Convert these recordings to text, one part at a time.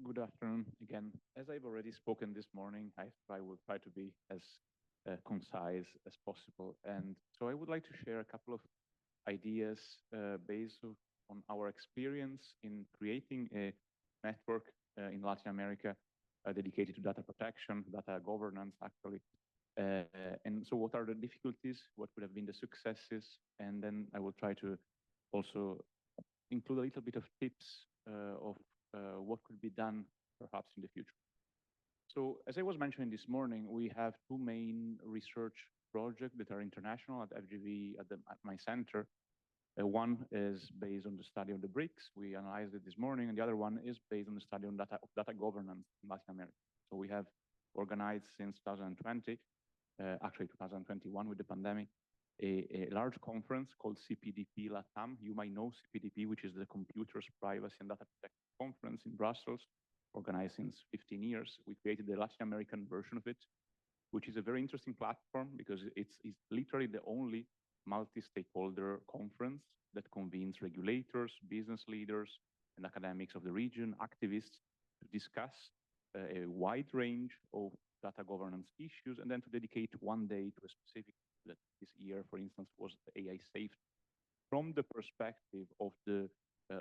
Good afternoon again. As I've already spoken this morning, I will try to be as concise as possible. And so I would like to share a couple of ideas on our experience in creating a network in Latin America dedicated to data protection, data governance, actually. And so what are the difficulties? What would have been the successes? And then I will try to also include a little bit of tips of what could be done perhaps in the future. So as I was mentioning this morning, we have two main research projects that are international at FGV at my center. One is based on the study of the BRICS. We analyzed it this morning, and the other one is based on the study on data governance in Latin America. So we have organized since 2020, actually 2021 with the pandemic, a large conference called CPDP LATAM. You might know CPDP, which is the Computers, Privacy and Data Protection Conference in Brussels, organized since 15 years. We created the Latin American version of it, which is a very interesting platform because it's literally the only multi-stakeholder conference that convenes regulators, business leaders, and academics of the region, activists, to discuss a wide range of data governance issues, and then to dedicate one day to a specific, that this year, for instance, was AI safety from the perspective of the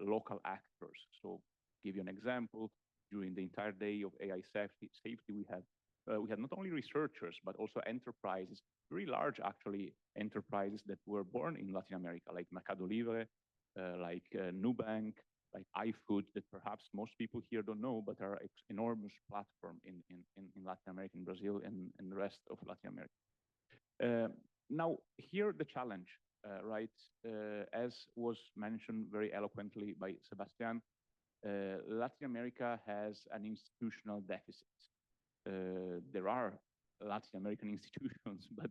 local actors. So give you an example, during the entire day of AI safety we had not only researchers, but also enterprises, very large, actually, enterprises that were born in Latin America, like Mercado Libre, like Nubank, like iFood, that perhaps most people here don't know, but are enormous platform in Latin America, in Brazil, and the rest of Latin America. Now, here the challenge, right? As was mentioned very eloquently by Sebastian, Latin America has an institutional deficit. There are Latin American institutions, but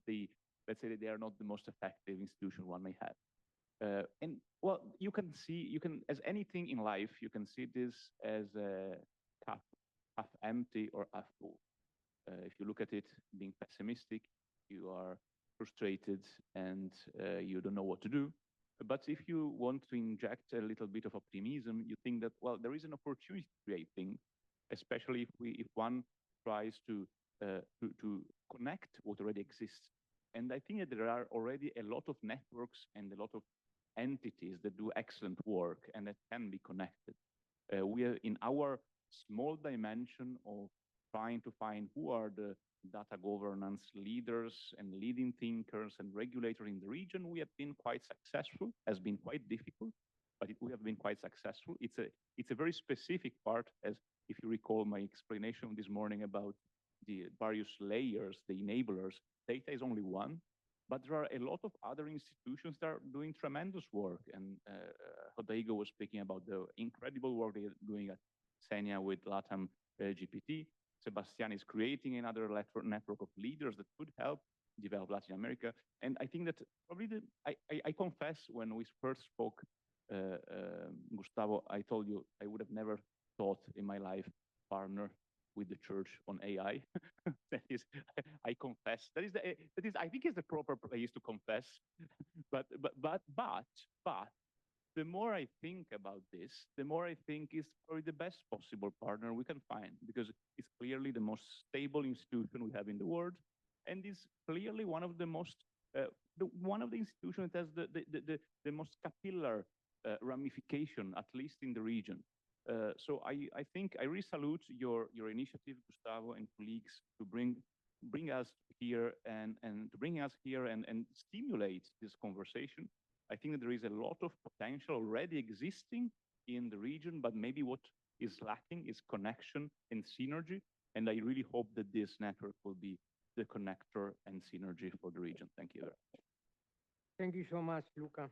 let's say that they are not the most effective institution one may have. And well, as anything in life, you can see this as a cup, half empty or half full. If you look at it being pessimistic, you are frustrated and you don't know what to do. But if you want to inject a little bit of optimism, you think that, well, there is an opportunity to create things, especially if one tries to connect what already exists. And I think that there are already a lot of networks and a lot of entities that do excellent work and that can be connected. We are in our small dimension of trying to find who are the data governance leaders and leading thinkers and regulators in the region. We have been quite successful. Has been quite difficult, but we have been quite successful. It's a very specific part, as if you recall my explanation this morning about the various layers, the enablers. Data is only one, but there are a lot of other institutions that are doing tremendous work. And Rodrigo was speaking about the incredible work they're doing at Senia with LATAM GPT. Sebastian is creating another network of leaders that could help develop Latin America. And I think that probably I confess, when we first spoke, Gustavo, I told you I would have never thought in my life partner with the church on AI. That is, I confess. That is I think is the proper place to confess. But the more I think about this, the more I think it's probably the best possible partner we can find, because it's clearly the most stable institution we have in the world, and is clearly one of the most one of the institutions that has the most capillary ramification, at least in the region. So I think I really salute your initiative, Gustavo and colleagues, to bring us here and to bring us here and stimulate this conversation. I think that there is a lot of potential already existing in the region, but maybe what is lacking is connection and synergy. And I really hope that this network will be the connector and synergy for the region. Thank you very much. Thank you so much, Luca.